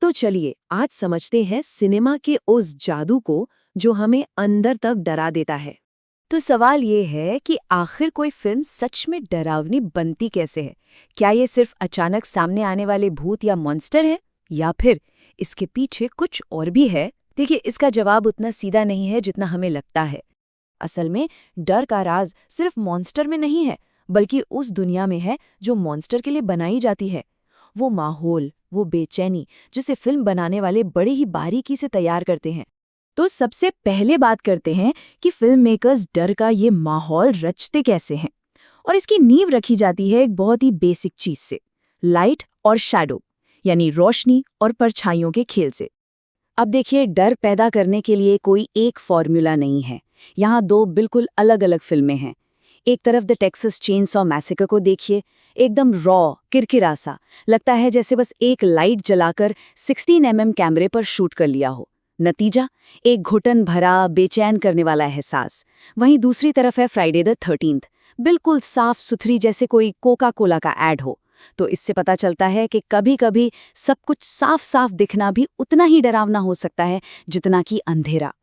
तो चलिए आज समझते हैं सिनेमा के उस जादू को जो हमें अंदर तक डरा देता है। तो सवाल ये है कि आखिर कोई फिल्म सच में डरावनी बनती कैसे है? क्या ये सिर्फ अचानक सामने आने वाले भूत या मॉन्स्टर है, या फिर इसके पीछे कुछ और भी है? देखिए, इसका जवाब उतना सीधा नहीं है जितना हमें लगता है। असल में डर का राज सिर्फ मॉन्स्टर में नहीं है, बल्कि उस दुनिया में है जो मॉन्स्टर के लिए बनाई जाती है। वो माहौल, वो बेचैनी जिसे फिल्म बनाने वाले बड़े ही बारीकी से तैयार करते हैं। तो सबसे पहले बात करते हैं कि फिल्म मेकर्स डर का ये माहौल रचते कैसे हैं। और इसकी नींव रखी जाती है एक बहुत ही बेसिक चीज से, लाइट और शैडो, यानी रोशनी और परछाइयों के खेल से। अब देखिए, डर पैदा करने के लिए कोई एक फॉर्मूला नहीं है। यहाँ दो बिल्कुल अलग अलग फिल्में हैं। एक तरफ द टेक्सास चेनसॉ मैसेकर को देखिए, एकदम रॉ, किरकिरा सा लगता है, जैसे बस एक लाइट जलाकर 16 कैमरे पर शूट कर लिया हो। नतीजा, एक घुटन भरा, बेचैन करने वाला एहसास। वहीं दूसरी तरफ है फ्राइडे द 13th, बिल्कुल साफ सुथरी, जैसे कोई कोका कोला का ऐड हो। तो इससे पता चलता है कि कभी-कभी सब कुछ साफ साफ दिखना भी उतना ही डरावना हो सकता है जितना कि अंधेरा।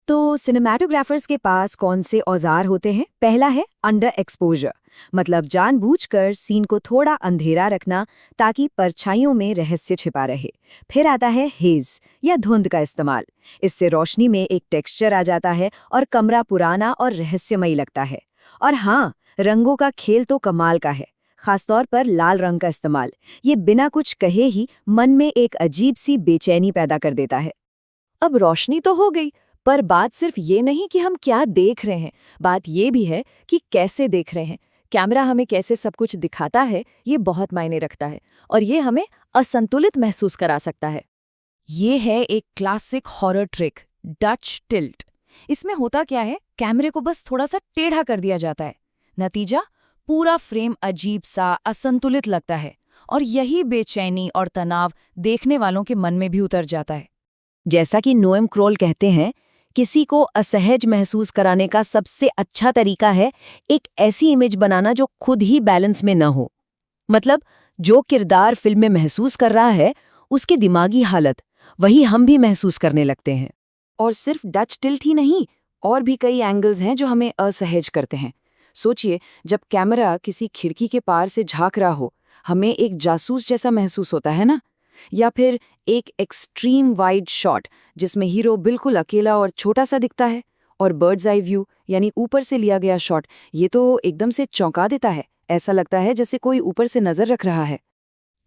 तो सिनेमैटोग्राफर्स के पास कौन से औजार होते हैं? पहला है अंडर एक्सपोजर, मतलब जानबूझकर सीन को थोड़ा अंधेरा रखना ताकि परछाइयों में रहस्य छिपा रहे। फिर आता है हेज या धुंध का इस्तेमाल। इससे रोशनी में एक टेक्सचर आ जाता है और कमरा पुराना और रहस्यमयी लगता है। और हाँ, रंगों का खेल तो कमाल का है, खासतौर पर लाल रंग का इस्तेमाल। ये बिना कुछ कहे ही मन में एक अजीब सी बेचैनी पैदा कर देता है। अब रोशनी तो हो गई, पर बात सिर्फ ये नहीं कि हम क्या देख रहे हैं, बात ये भी है कि कैसे देख रहे हैं। कैमरा हमें कैसे सब कुछ दिखाता है, ये बहुत मायने रखता है, और ये हमें असंतुलित महसूस करा सकता है। ये है एक classic horror trick, Dutch tilt. इसमें होता क्या है, कैमरे को बस थोड़ा सा टेढ़ा कर दिया जाता है। नतीजा, पूरा फ्रेम अजीब सा असंतुलित लगता है, और यही बेचैनी और तनाव देखने वालों के मन में भी उतर जाता है। जैसा कि नोएम क्रोल कहते हैं, किसी को असहज महसूस कराने का सबसे अच्छा तरीका है एक ऐसी इमेज बनाना जो खुद ही बैलेंस में न हो। मतलब जो किरदार फिल्म में महसूस कर रहा है, उसकी दिमागी हालत वही हम भी महसूस करने लगते हैं। और सिर्फ डच टिल्ट ही नहीं, और भी कई एंगल्स हैं जो हमें असहज करते हैं। सोचिए, जब कैमरा किसी खिड़की के पार से झांक रहा हो, हमें एक जासूस जैसा महसूस होता है ना? या फिर एक एक्सट्रीम वाइड शॉट जिसमें हीरो बिल्कुल अकेला और छोटा सा दिखता है, और बर्ड्स आई व्यू यानी ऊपर से लिया गया शॉट, ये तो एकदम से चौंका देता है। ऐसा लगता है जैसे कोई ऊपर से नजर रख रहा है।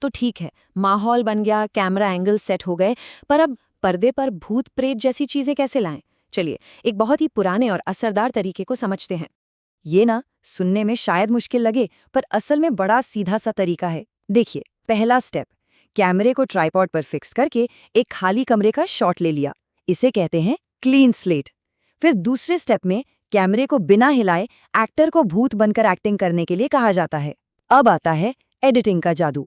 तो ठीक है, माहौल बन गया, कैमरा एंगल सेट हो गए, पर अब पर्दे पर भूत प्रेत जैसी चीजें कैसे लाएं? चलिए, एक बहुत ही पुराने और असरदार तरीके को समझते हैं। ये ना सुनने में शायद मुश्किल लगे, पर असल में बड़ा सीधा सा तरीका है। देखिए, पहला स्टेप, कैमरे को ट्राइपॉड पर फिक्स करके एक खाली कमरे का शॉट ले लिया। इसे कहते हैं क्लीन स्लेट। फिर दूसरे स्टेप में कैमरे को बिना हिलाए एक्टर को भूत बनकर एक्टिंग करने के लिए कहा जाता है। अब आता है एडिटिंग का जादू।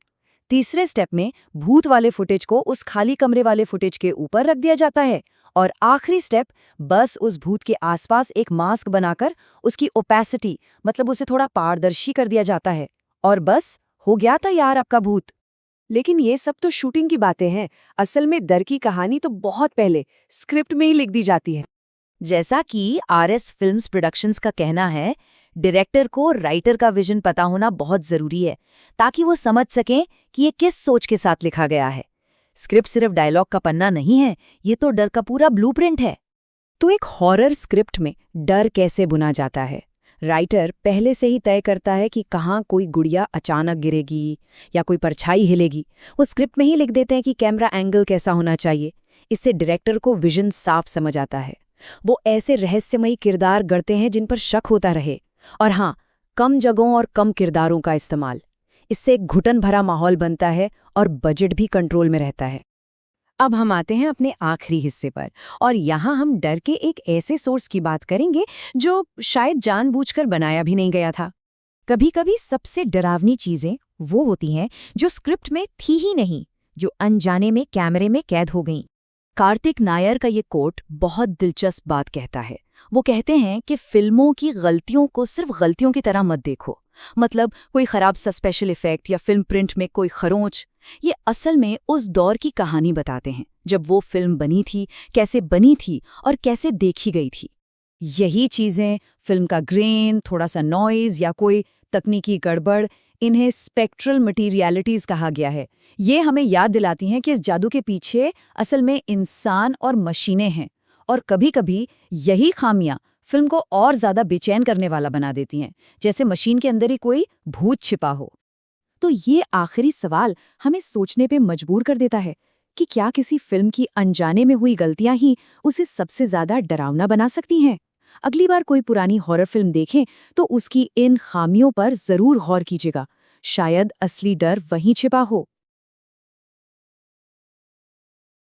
तीसरे स्टेप में भूत वाले फुटेज को उस खाली कमरे वाले फुटेज के ऊपर रख दिया जाता है। और आखिरी स्टेप, बस उस भूत के आसपास एक मास्क बनाकर उसकी ओपेसिटी, मतलब उसे थोड़ा पारदर्शी कर दिया जाता है। और बस हो गया तैयार आपका भूत। लेकिन ये सब तो शूटिंग की बातें हैं। असल में डर की कहानी तो बहुत पहले स्क्रिप्ट में ही लिख दी जाती है। जैसा कि आरएस फिल्म्स प्रोडक्शंस का कहना है, डायरेक्टर को राइटर का विजन पता होना बहुत जरूरी है, ताकि वो समझ सकें कि ये किस सोच के साथ लिखा गया है। स्क्रिप्ट सिर्फ डायलॉग का पन्ना नहीं है, ये तो डर का पूरा ब्लूप्रिंट है। तो एक हॉरर स्क्रिप्ट में डर कैसे बुना जाता है? राइटर पहले से ही तय करता है कि कहाँ कोई गुड़िया अचानक गिरेगी या कोई परछाई हिलेगी। वो स्क्रिप्ट में ही लिख देते हैं कि कैमरा एंगल कैसा होना चाहिए। इससे डायरेक्टर को विजन साफ समझ आता है। वो ऐसे रहस्यमयी किरदार गढ़ते हैं जिन पर शक होता रहे। और हाँ, कम जगहों और कम किरदारों का इस्तेमाल। इससे एक घुटन भरा माहौल बनता है और बजट भी कंट्रोल में रहता है। अब हम आते हैं अपने आखिरी हिस्से पर, और यहाँ हम डर के एक ऐसे सोर्स की बात करेंगे जो शायद जानबूझकर बनाया भी नहीं गया था। कभी-कभी सबसे डरावनी चीजें वो होती हैं जो स्क्रिप्ट में थी ही नहीं, जो अनजाने में कैमरे में कैद हो गईं। कार्तिक नायर का ये कोट बहुत दिलचस्प बात कहता है। वो कहते हैं कि फिल्मों की गलतियों को सिर्फ गलतियों की तरह मत देखो। मतलब कोई खराब सा स्पेशल इफेक्ट या फिल्म प्रिंट में कोई खरोंच, ये असल में उस दौर की कहानी बताते हैं जब वो फिल्म बनी थी, कैसे बनी थी और कैसे देखी गई थी। यही चीजें, फिल्म का ग्रेन, थोड़ा सा नॉइज या कोई तकनीकी गड़बड़, इन्हें स्पेक्ट्रल मटीरियलिटीज कहा गया है। ये हमें याद दिलाती हैं कि इस जादू के पीछे असल में इंसान और मशीनें हैं, और कभी-कभी यही खामियां फिल्म को और ज्यादा बेचैन करने वाला बना देती हैं, जैसे मशीन के अंदर ही कोई भूत छिपा हो। तो ये आखिरी सवाल हमें सोचने पे मजबूर कर देता है कि क्या किसी फिल्म की अनजाने में हुई गलतियां ही उसे सबसे ज्यादा डरावना बना सकती हैं? अगली बार कोई पुरानी हॉरर फिल्म देखें तो उसकी इन खामियों पर जरूर गौर कीजिएगा। शायद असली डर वहीं छिपा हो।